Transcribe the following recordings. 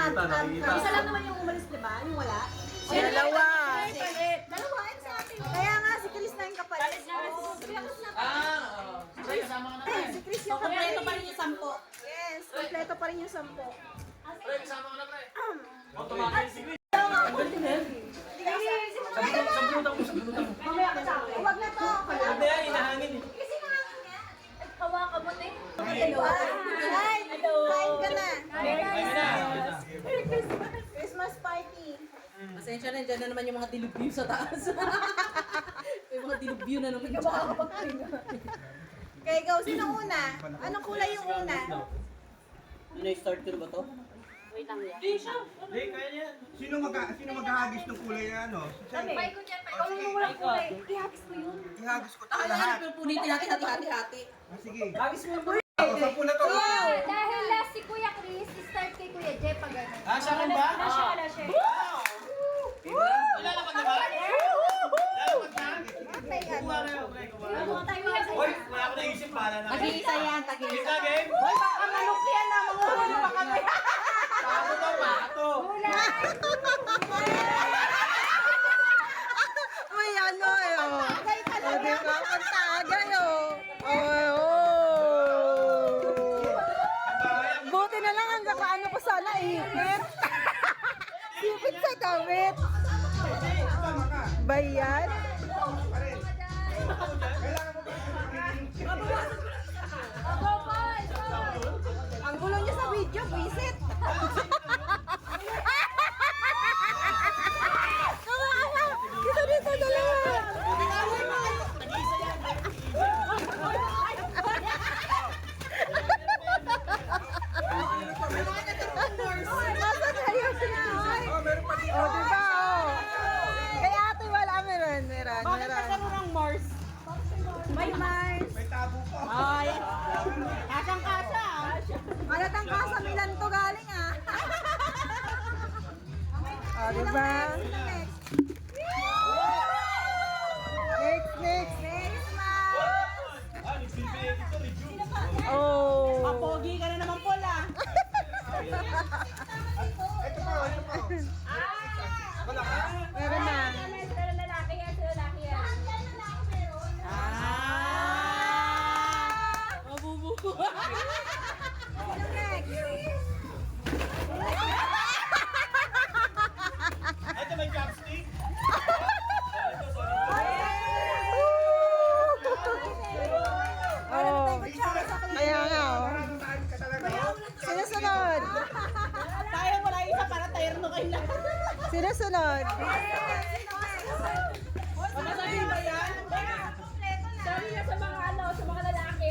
Isa lang naman yung umalis, di ba? Yung wala. Dalawa. Dalawa, yun sa atin. Kaya nga, si Chris na yung kapalit. Si Chris yung kapalit. Kompleto pa rin yung 10. Yes, kompleto pa rin yung 10. Pre, kasama ko na, pre. Automatic si Chris. Mamaya ka sa akin. Huwag na to. Hindi yan, inahangin eh. Kasi nahangin niya. Hawakan mo na Ay, kain ka na. Ayun na. Christmas party. Pasensya na, dyan na naman yung mga dilubyo sa taas. Yung mga dilubyo na naman dyan. Kaya ikaw, sino una? Anong kulay yung una? Start ko na ba to? Hindi, kaya yan. Sino maghahagis ng kulay na ano? May ko dyan, may Sige, Walang kulay. Ihagis ko yun. ihagis ko tayo Ano lahat. yan, punitin natin hati-hati. Sige. Hagis mo yung Ako, 10 na to. Dahil last si Kuya Chris, start kay Kuya Jeff pag gano'n. Ah, sa akin ba? Wala siya. Wala naman na ba? Lalapag na? Kuha na yun, pre. Kuha na yun. Hoy, wala ko naisip pala na. Tag-iisa yan, tag-iisa. Isa, game? Hoy, baka manok yan na, manguhuli pa kami. Pato to, pato. May ano eh, oh. O, di ba? Pagtagay, oh. Oh. Buti na lang ang ano ko sana, ipit. Ipit sa damit. Tama ka. Bayan. Ang gulo niya sa video, visit. Dito, dalawa. Nasaan kayo sinahoy? Oh, meron pa dito. O, di ba, oh. Kaya ate, wala, meron. Bakit nagkaroon ng Mars? May Mars. May tabo pa. Ay, kasang-kasa. Malatang ka sa Milan to galing ah. O, di ba? Next. Next. Christmas. Ah, nagsilbi ito, review. Oh. Mapogi ka na naman pula. Ito pa. Wala ka? Meron na. Pero lalaki yan, sa lalaki yan. Mabubuko. Ito may chopstick. Oh. Kaya nga, oh. Marami ka talaga. Sinusunod. Tayo wala isa para tayarno kayo lahat. Sinusunod. Masasabi ba yan? Sabi niya sa mga ano, sa mga lalaki.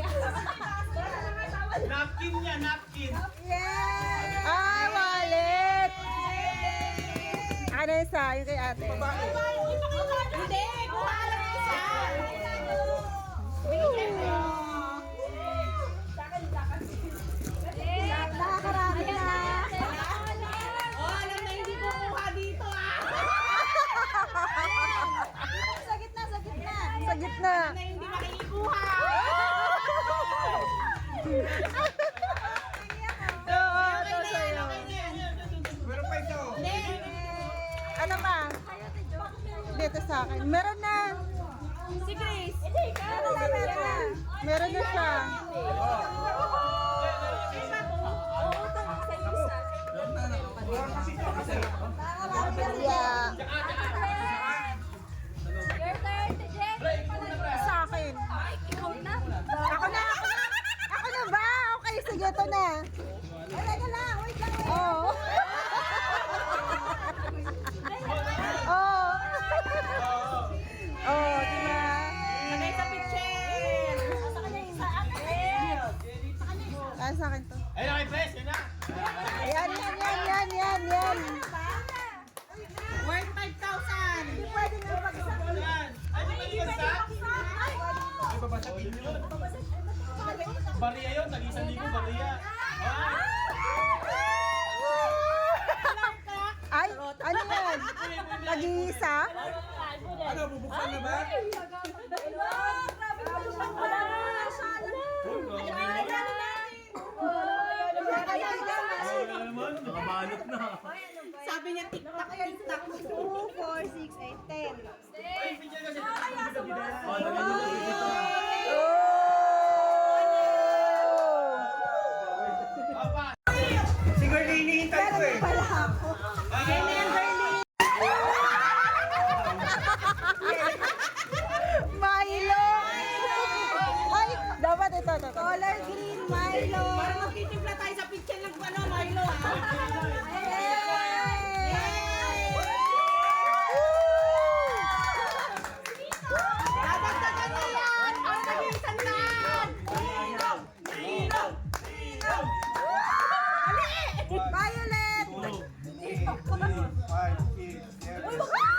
Napkin niya, napkin. Ah, wallet. Ano isa? Yung kay ate. Hindi, kuha lang isa. Nakakarami na. Oh, alam na hindi ko kuha dito ah. Sa gitna, sa gitna. Sa gitna. Na hindi makikikuha. Oo, ito sa'yo. Meron pa ito. Ano pa? Dito sa akin. Meron na. Si Grace. Meron na siya. Yeah. Your turn, Jeff. Sa akin. Ikaw na. Ako na. Ako na ba? Okay, sige, ito na. Teka lang, wait lang. Oo. Oo. Oo, di ba? Lagay sa picture. Sa kanya isa. Ah, sa akin to. Ayun na kay Pres, yun na. Yan. Worth 5,000. Hindi pwede na bagsak. Yan. Ay, di ba bagsak? Ay, babasagin yun. Bariya yun, tag-isang libo, bariya. Ay, ano yan? Nag-iisa? Ano, bubuksan na ba? Grabe pa yung wala. Wala naman. Nakabalot na. Sabi niya, tiktak, tiktak. 2, 4, 6, 8, 10. Ay, picture kasi. Oh, Papa. Si Girlie, hinihintay ko eh. Pala ako. Okay na yan, Milo! Ay, dapat ito. Color green, Milo. Para magtitimpla tayo sa picture ng Milo, ha? Dadagdagan niya yan. Ang naging sandaan. Violet! 5, 6, 7.